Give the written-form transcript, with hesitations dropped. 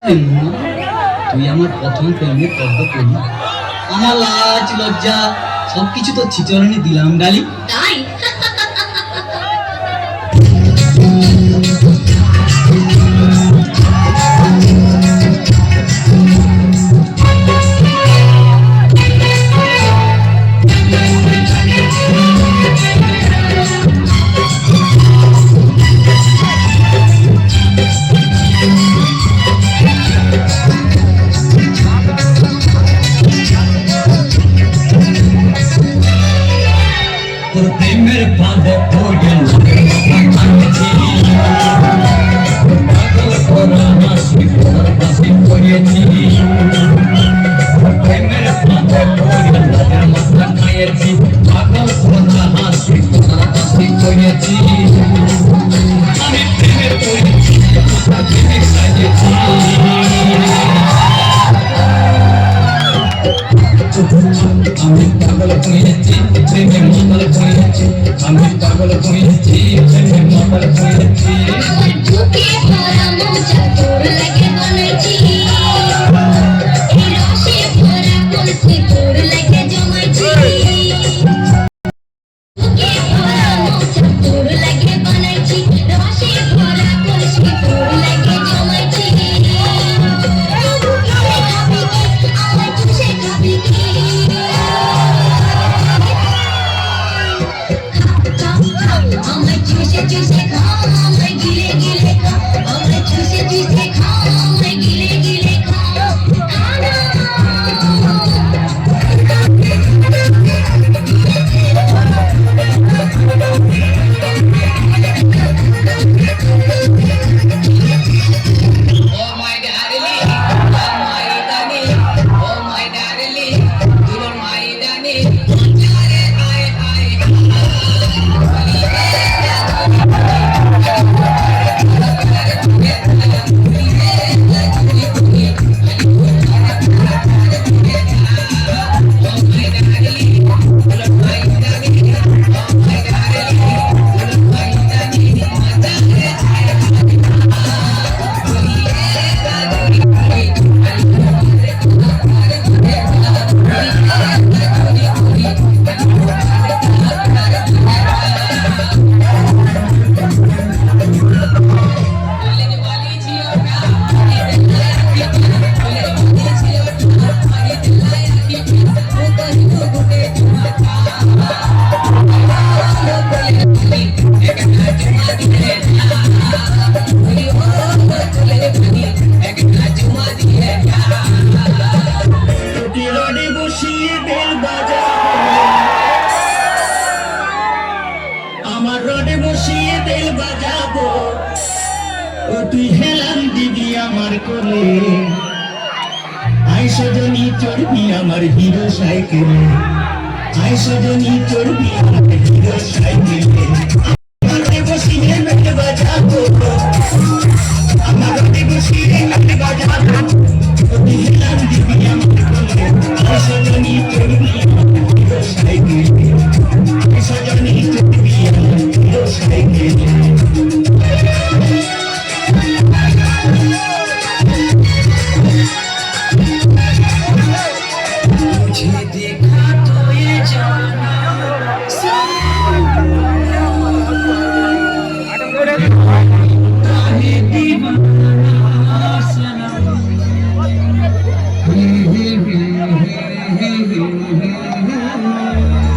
তুই আমার প্রথম প্রেমের পদ্ম করি। আমার লাজ লজ্জা সবকিছু তো চিচরণে দিলাম ডালি। তাই তোর প্রেমের ফাঁদে পড়ে পাগল করা হাসি তোর হাসি করেছি। প্রেমের ফাঁদে পড়ে নদের মাথা খাইয়েছি, পাগল করা হাসি তোর হাসি করেছি। আমি প্রেমে পড়েছি প্রেমে সাজেছি। আমি পাগল হয়েছি প্রেমে মাতাল হয়েছি, আমি পাগল হয়েছি প্রেমে মাতাল হয়েছি। তোকে ভরা মোজা তোর লাগে বানাইছি, এই রসে ভরা কলসি তোর লাগে জমাইছি। তোকে ভরা মোজা তোর লাগে বানাইছি, রসে ভরা কলসি তোর লাগে জমাইছি। আমায় চুষে খাবি কি? আমায় চুষে চুষে খা, আমায় গিলে গিলে খা, আমায় চুষে চুষে খা, আমায় গিলে গিলে খা। Oh my darling, oh my darling, oh my darling, you're my darling. Jare ay ay রোডে বসিয়ে বেল বাজা, আমার রোডে বসিয়ে বেল বাজাবো। ও তুই হেলাম দিদি আমার কোলে, আই সজনী চড়বি আমার হিরো সাইকেলে, আই সজনী চড়বি আমার হিরো সাইকেলে। আমার রোডে বসিয়ে বেল বাজাবো, আমার রোডে বসিয়ে বেল বাজাবো। ও তুই হেলাম দিদি আমার কোলে, আই সজনী চড়বি আমার হিরো সাইকেলে, আই সজনী চড়বি আমার হিরো সাইকেলে। मुझे देखा तो ये जाना काहे दीवाना सनम।